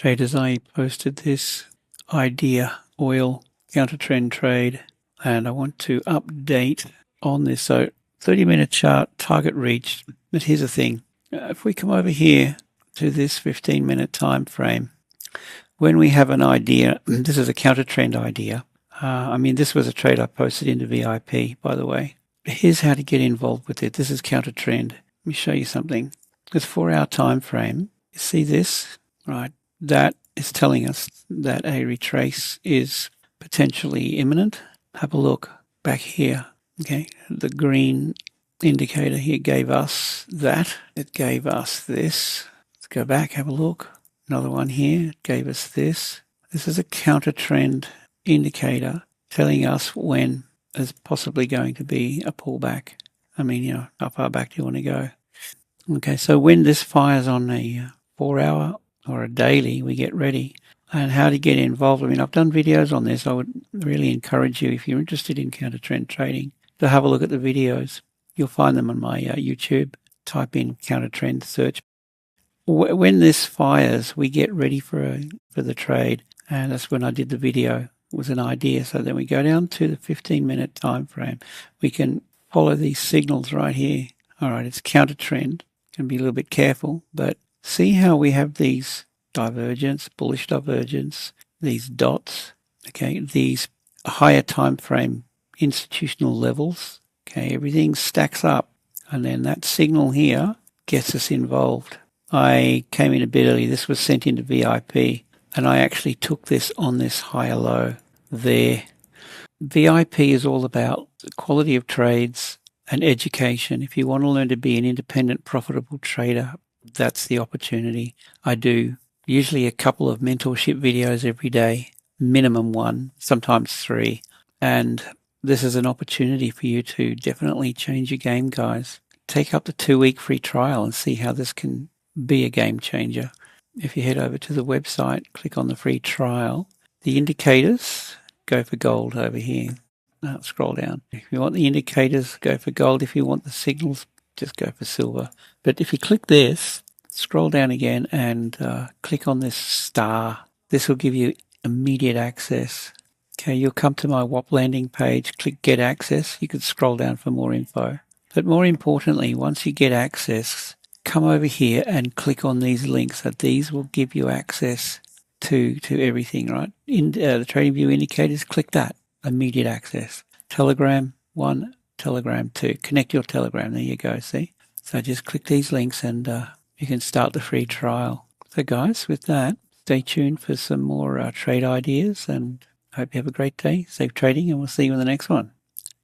Traders, I posted this idea oil counter trend trade, and I want to update on this. So 30-minute chart, target reached. But here's the thing. If we come over here to this 15-minute time frame, when we have an idea, this is a counter trend idea. This was a trade I posted into VIP, by the way. Here's how to get involved with it. This is counter trend. Let me show you something. This 4-hour time frame, you see this, right? That is telling us that a retrace is potentially imminent. Have a look back here. Okay, the green indicator here gave us that. It gave us this. Let's go back, have a look. Another one here gave us this. This is a counter trend indicator telling us when there's possibly going to be a pullback. How far back do you want to go? Okay, so when this fires on a 4-hour or a daily, we get ready. And how to get involved. I've done videos on this. I would really encourage you, if you're interested in counter trend trading, to have a look at the videos. You'll find them on my YouTube. Type in counter trend search. When this fires, we get ready for the trade. And that's when I did the video. It was an idea. So then we go down to the 15-minute time frame. We can follow these signals right here. All right, it's counter trend. Can be a little bit careful, but see how we have these divergence, bullish divergence, these dots, okay, these higher time frame institutional levels, okay, everything stacks up, and then that signal here gets us involved. I came in a bit early. This was sent into VIP, and I actually took this on this higher low there. VIP is all about the quality of trades and education. If you want to learn to be an independent, profitable trader, that's the opportunity. I do usually a couple of mentorship videos every day, minimum one, sometimes 3. And this is an opportunity for you to definitely change your game, guys. Take up the 2-week free trial and see how this can be a game changer. If you head over to the website, click on the free trial, the indicators, go for gold over here. Scroll down. If you want the indicators, go for gold. If you want the signals, just go for silver. But if you click this, scroll down again and click on this star. This will give you immediate access. Okay, you'll come to my WAP landing page, click Get Access. You can scroll down for more info. But more importantly, once you get access, come over here and click on these links. So these will give you access to everything, right? In the TradingView indicators, click that. Immediate access. Telegram 1, Telegram 2. Connect your Telegram. There you go, see? So just click these links and you can start the free trial. So guys, with that, stay tuned for some more trade ideas, and I hope you have a great day. Safe trading, and we'll see you in the next one.